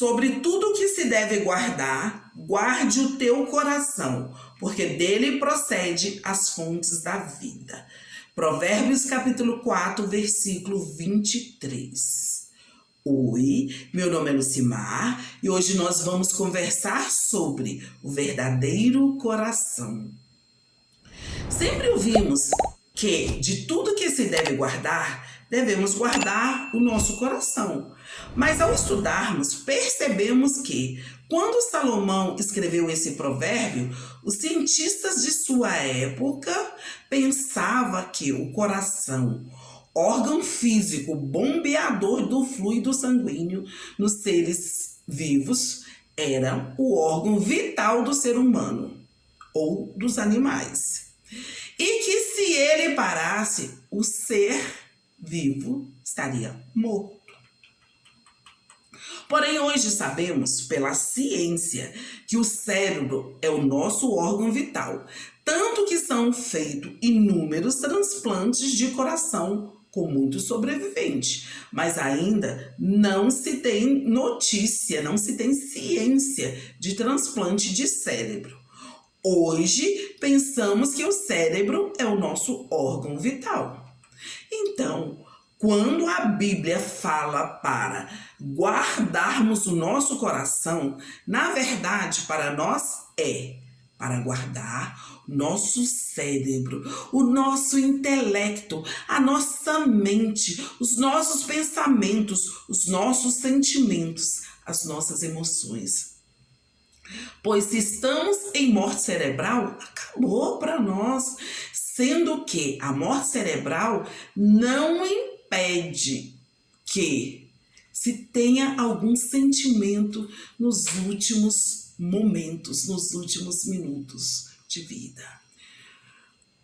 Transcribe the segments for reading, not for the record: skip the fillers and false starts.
Sobre tudo que se deve guardar, guarde o teu coração, porque dele procede as fontes da vida. Provérbios capítulo 4, versículo 23. Oi, meu nome é Lucimar e hoje nós vamos conversar sobre o verdadeiro coração. Sempre ouvimos que de tudo que se deve guardar, devemos guardar o nosso coração. Mas ao estudarmos, percebemos que, quando Salomão escreveu esse provérbio, os cientistas de sua época pensavam que o coração, órgão físico bombeador do fluido sanguíneo nos seres vivos, era o órgão vital do ser humano ou dos animais. E que se ele parasse, o ser vivo estaria morto. Porém, hoje sabemos pela ciência que o cérebro é o nosso órgão vital, tanto que são feitos inúmeros transplantes de coração com muitos sobreviventes, mas ainda não se tem notícia, não se tem ciência de transplante de cérebro. Hoje, pensamos que o cérebro é o nosso órgão vital. Então, quando a Bíblia fala para guardarmos o nosso coração, na verdade, para nós é para guardar o nosso cérebro, o nosso intelecto, a nossa mente, os nossos pensamentos, os nossos sentimentos, as nossas emoções. Pois se estamos em morte cerebral, acabou para nós. Sendo que a morte cerebral não impede que se tenha algum sentimento nos últimos momentos, nos últimos minutos de vida.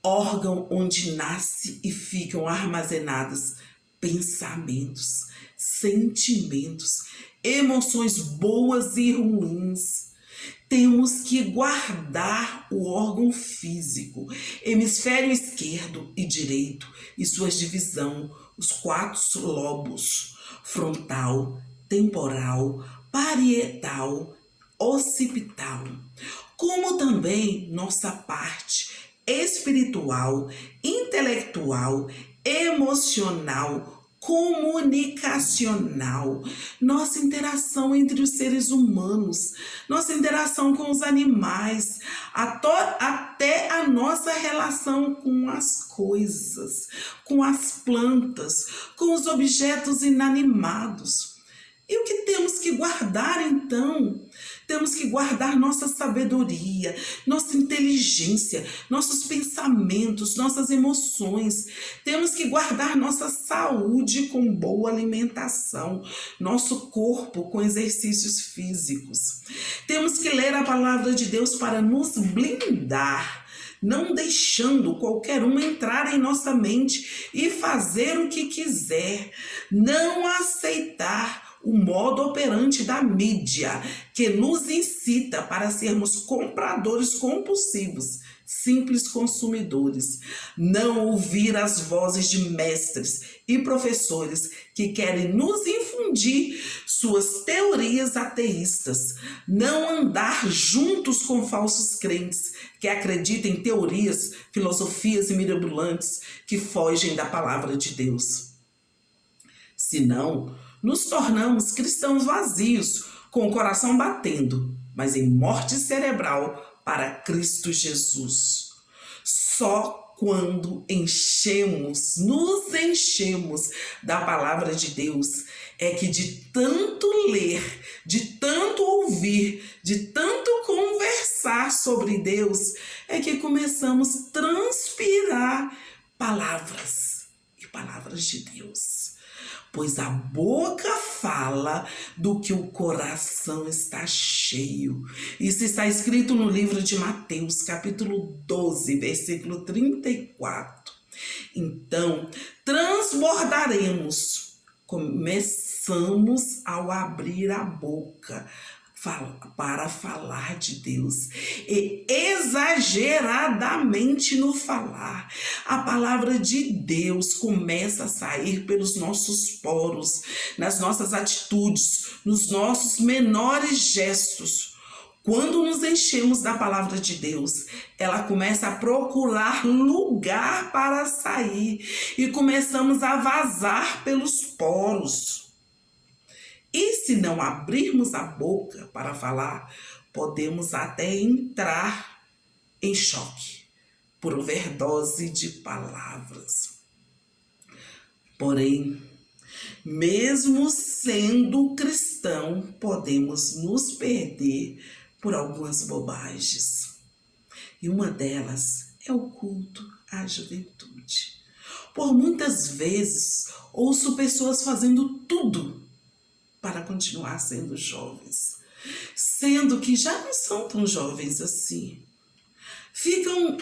Órgão onde nasce e ficam armazenados pensamentos, sentimentos, emoções boas e ruins. Temos que guardar o órgão físico, hemisfério esquerdo e direito e suas divisões, os 4 lobos, frontal, temporal, parietal, occipital, como também nossa parte espiritual, intelectual, emocional, comunicacional, nossa interação entre os seres humanos, nossa interação com os animais, até a nossa relação com as coisas, com as plantas, com os objetos inanimados. E o que temos que guardar então? Temos que guardar nossa sabedoria, nossa inteligência, nossos pensamentos, nossas emoções. Temos que guardar nossa saúde com boa alimentação, nosso corpo com exercícios físicos. Temos que ler a palavra de Deus para nos blindar, não deixando qualquer um entrar em nossa mente e fazer o que quiser, não aceitar o modo operante da mídia, que nos incita para sermos compradores compulsivos, simples consumidores. Não ouvir as vozes de mestres e professores que querem nos infundir suas teorias ateístas. Não andar juntos com falsos crentes que acreditam em teorias, filosofias mirabolantes que fogem da palavra de Deus. Senão, nos tornamos cristãos vazios, com o coração batendo, mas em morte cerebral para Cristo Jesus. Só quando nos enchemos da palavra de Deus, é que de tanto ler, de tanto ouvir, de tanto conversar sobre Deus, é que começamos a transpirar palavras e palavras de Deus. Pois a boca fala do que o coração está cheio. Isso está escrito no livro de Mateus, capítulo 12, versículo 34. Então, transbordaremos. Começamos ao abrir a boca, para falar de Deus e exageradamente no falar. A palavra de Deus começa a sair pelos nossos poros, nas nossas atitudes, nos nossos menores gestos. Quando nos enchemos da palavra de Deus, ela começa a procurar lugar para sair e começamos a vazar pelos poros. E se não abrirmos a boca para falar, podemos até entrar em choque por overdose de palavras. Porém, mesmo sendo cristão, podemos nos perder por algumas bobagens. E uma delas é o culto à juventude. Por muitas vezes, ouço pessoas fazendo tudo para continuar sendo jovens, sendo que já não são tão jovens assim. Ficam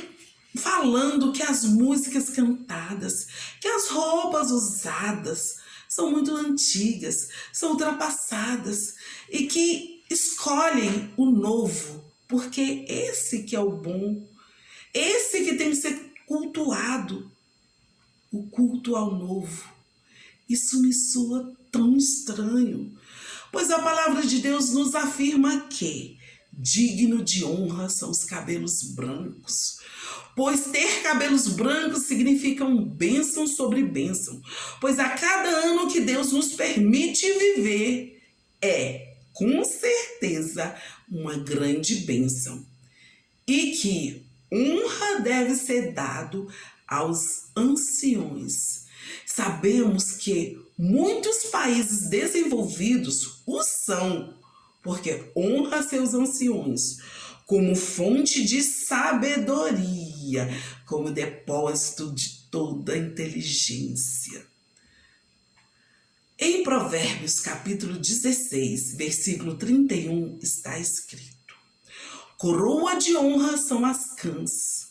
falando que as músicas cantadas, que as roupas usadas são muito antigas, são ultrapassadas e que escolhem o novo, porque esse que é o bom, esse que tem que ser cultuado, o culto ao novo. Isso me soa tão estranho, pois a palavra de Deus nos afirma que digno de honra são os cabelos brancos, pois ter cabelos brancos significa bênção sobre bênção, pois a cada ano que Deus nos permite viver é, com certeza, uma grande bênção, e que honra deve ser dado aos anciões. Sabemos que muitos países desenvolvidos o são, porque honra seus anciões como fonte de sabedoria, como depósito de toda inteligência. Em Provérbios capítulo 16, versículo 31, está escrito: coroa de honra são as cãs,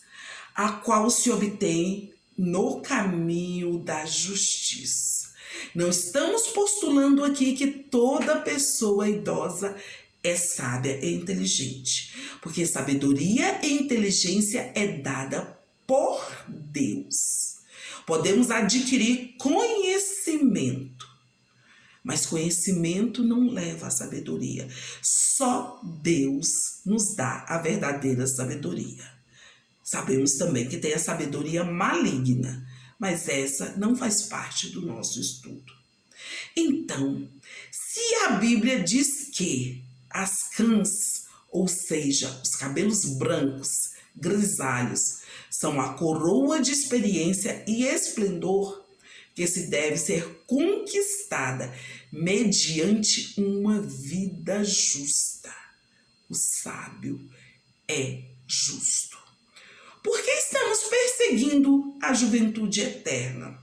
a qual se obtém no caminho da justiça. Não estamos postulando aqui que toda pessoa idosa é sábia e inteligente, porque sabedoria e inteligência é dada por Deus. Podemos adquirir conhecimento, mas conhecimento não leva à sabedoria. Só Deus nos dá a verdadeira sabedoria. Sabemos também que tem a sabedoria maligna, mas essa não faz parte do nosso estudo. Então, se a Bíblia diz que as cãs, ou seja, os cabelos brancos, grisalhos, são a coroa de experiência e esplendor que se deve ser conquistada mediante uma vida justa. O sábio é justo. Por que estamos perseguindo a juventude eterna?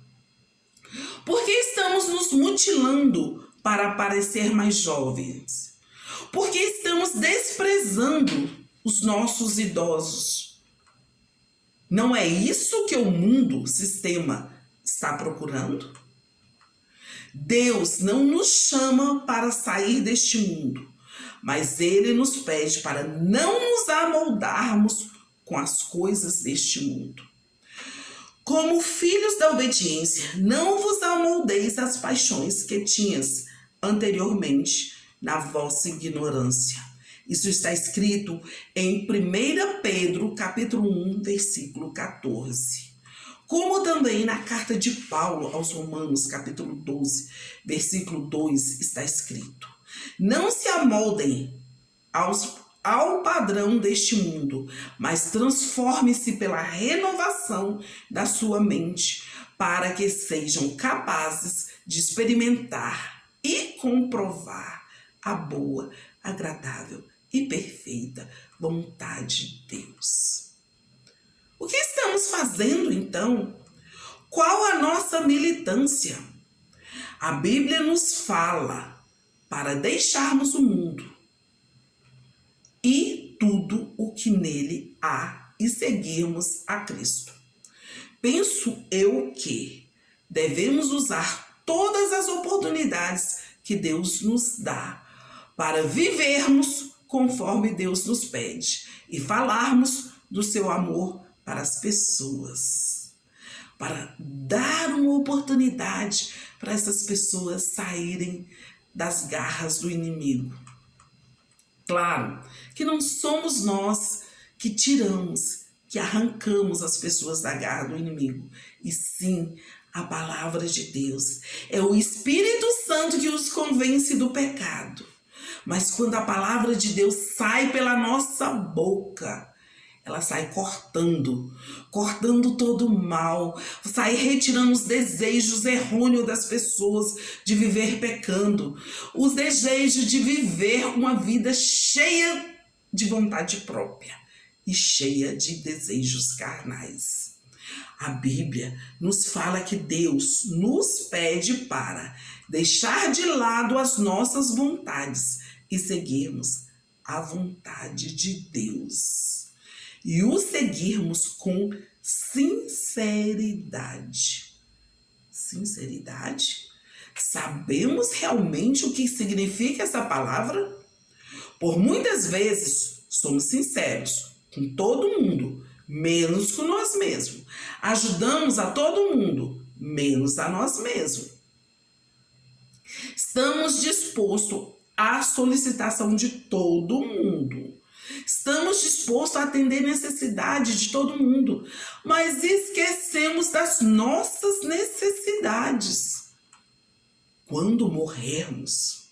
Por que estamos nos mutilando para parecer mais jovens? Por que estamos desprezando os nossos idosos? Não é isso que o mundo, o sistema, está procurando? Deus não nos chama para sair deste mundo, mas Ele nos pede para não nos amoldarmos com as coisas deste mundo. Como filhos da obediência, não vos amoldeis às paixões que tinhas anteriormente na vossa ignorância. Isso está escrito em 1 Pedro, capítulo 1, versículo 14. Como também na carta de Paulo aos Romanos, capítulo 12, versículo 2, está escrito: não se amoldem ao padrão deste mundo, mas transforme-se pela renovação da sua mente, para que sejam capazes de experimentar e comprovar a boa, agradável e perfeita vontade de Deus. O que estamos fazendo, então? Qual a nossa militância? A Bíblia nos fala para deixarmos o mundo e tudo o que nele há e seguirmos a Cristo. Penso eu que devemos usar todas as oportunidades que Deus nos dá para vivermos conforme Deus nos pede e falarmos do seu amor para as pessoas, para dar uma oportunidade para essas pessoas saírem das garras do inimigo. Claro que não somos nós que tiramos, que arrancamos as pessoas da garra do inimigo, e sim a palavra de Deus. É o Espírito Santo que os convence do pecado. Mas quando a palavra de Deus sai pela nossa boca, ela sai cortando todo o mal, sai retirando os desejos errôneos das pessoas de viver pecando, os desejos de viver uma vida cheia de vontade própria e cheia de desejos carnais. A Bíblia nos fala que Deus nos pede para deixar de lado as nossas vontades e seguirmos a vontade de Deus. E o seguirmos com sinceridade. Sinceridade? Sabemos realmente o que significa essa palavra? Por muitas vezes somos sinceros com todo mundo, menos com nós mesmos. Ajudamos a todo mundo, menos a nós mesmos. Estamos dispostos à solicitação de todo mundo. Estamos dispostos a atender necessidade de todo mundo, mas esquecemos das nossas necessidades. Quando morrermos,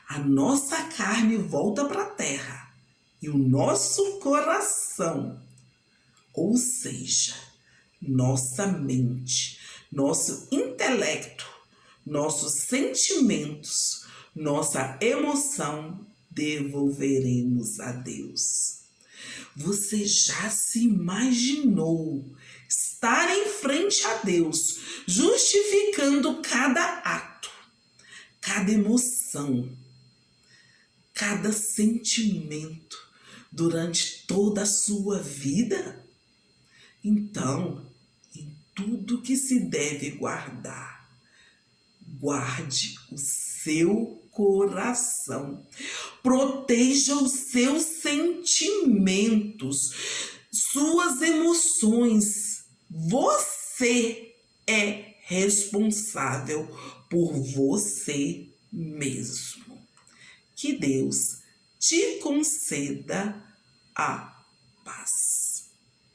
a nossa carne volta para a terra e o nosso coração, ou seja, nossa mente, nosso intelecto, nossos sentimentos, nossa emoção, devolveremos a Deus. Você já se imaginou estar em frente a Deus, justificando cada ato, cada emoção, cada sentimento durante toda a sua vida? Então, em tudo que se deve guardar, guarde o seu coração. Proteja os seus sentimentos, suas emoções. Você é responsável por você mesmo. Que Deus te conceda a paz.